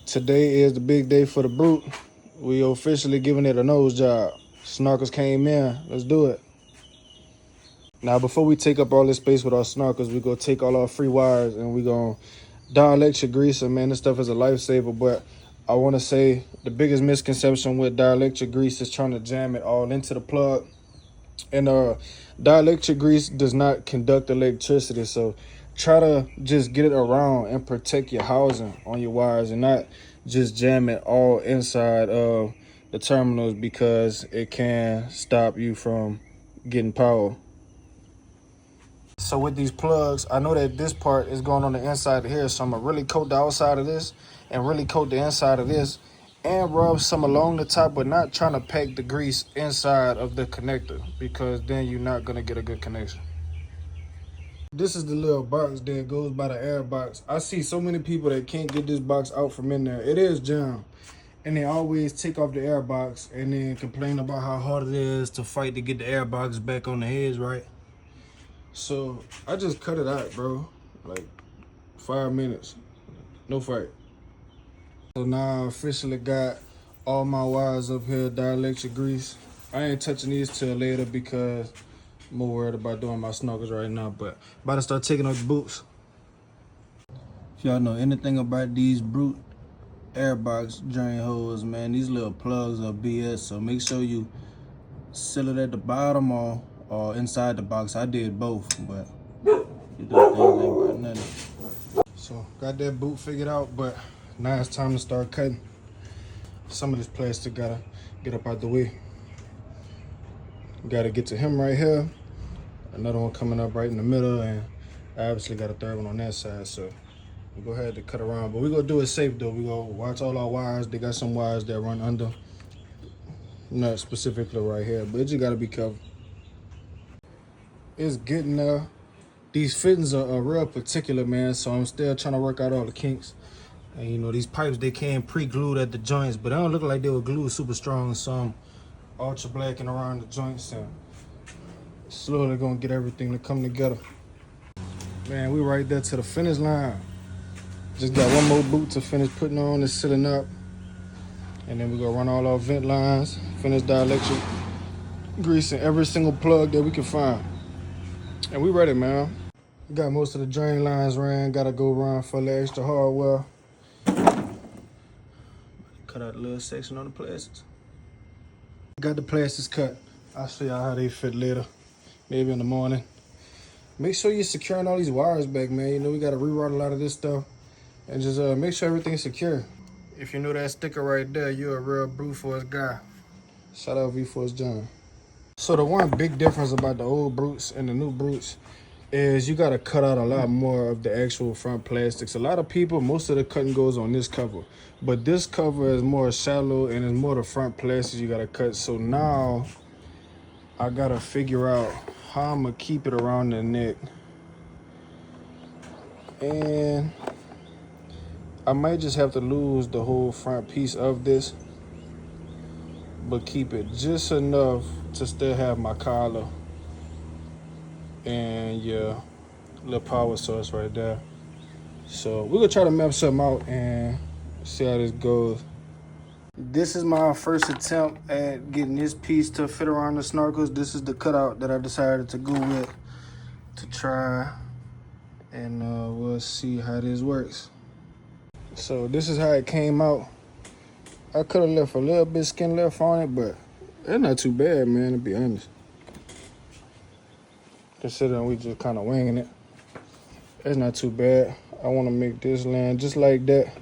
Today is the big day for the brute. We officially giving it a nose job. Snorkels came in. Let's do it. Now, before we take up all this space with our snorkels, we gonna take all our free wires and we gonna dielectric greaser. Man, this stuff is a lifesaver. But I want to say the biggest misconception with dielectric grease is trying to jam it all into the plug. And dielectric grease does not conduct electricity, so try to just get it around and protect your housing on your wires and not just jam it all inside of the terminals, because it can stop you from getting power. So with these plugs, I know that this part is going on the inside of here, so I'm gonna really coat the outside of this and really coat the inside of this and rub some along the top, but not trying to pack the grease inside of the connector, because then you're not gonna get a good connection. This is the little box that goes by the air box. I see so many people that can't get this box out from in there. It is jammed, and they always take off the air box and then complain about how hard it is to fight to get the air box back on the heads, right? So I just cut it out, bro. Like 5 minutes, no fight. So now I officially got all my wires up here, dielectric grease. I ain't touching these till later because I'm more worried about doing my snorkels right now, but about to start taking off the boots. If y'all know anything about these brute airbox drain hose, man, these little plugs are BS, so make sure you seal it at the bottom or inside the box. I did both, but these things ain't about nothing. So got that boot figured out, but now it's time to start cutting. Some of this plastic gotta get up out the way. Gotta get to him right here. Another one coming up right in the middle, and I obviously got a third one on that side, so we'll go ahead and cut around. But we're gonna do it safe though. We gonna watch all our wires. They got some wires that run under. Not specifically right here, but you just gotta be careful. It's getting there. These fittings are real particular, man, so I'm still trying to work out all the kinks. And you know, these pipes, they came pre-glued at the joints, but they don't look like they were glued super strong, so I'm ultra blacking around the joints and slowly gonna get everything to come together. Man, we right there to the finish line. Just got one more boot to finish putting on and sealing up. And then we gonna run all our vent lines, finish dielectric greasing every single plug that we can find. And we ready, man. Got most of the drain lines ran, gotta go run for the extra hardware. Cut out a little section on the plastics. Got the plastics cut. I'll show y'all how they fit later, maybe in the morning. Make sure you're securing all these wires back, man. You know, we gotta reroute a lot of this stuff and just make sure everything's secure. If you know that sticker right there, you're a real brute force guy. Shout out V-Force John. So the one big difference about the old brutes and the new brutes is you gotta cut out a lot more of the actual front plastics. A lot of people, most of the cutting goes on this cover, but this cover is more shallow and it's more the front plastics you gotta cut. So now I gotta figure out how I'm gonna keep it around the neck. And I might just have to lose the whole front piece of this, but keep it just enough to still have my collar and yeah, little power source right there. So we're gonna try to map something out and see how this goes. This is my first attempt at getting this piece to fit around the snorkels. This is the cutout that I decided to go with to try, and we'll see how this works. So this is how it came out. I could have left a little bit skin left on it, but it's not too bad, man, to be honest. Considering we just kind of winging it, it's not too bad. I want to make this land just like that.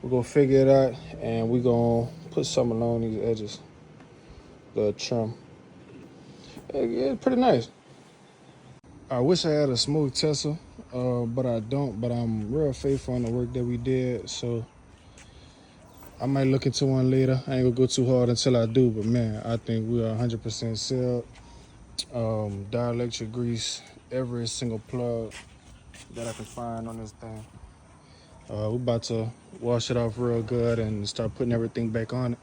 We're gonna figure it out, and we're gonna put something along these edges, the trim. It's pretty nice. I wish I had a smooth tester, but I don't. But I'm real faithful on the work that we did, so I might look into one later. I ain't gonna go too hard until I do, but man, I think we are 100% sealed. Dielectric grease every single plug that I can find on this thing. We're about to wash it off real good and start putting everything back on it.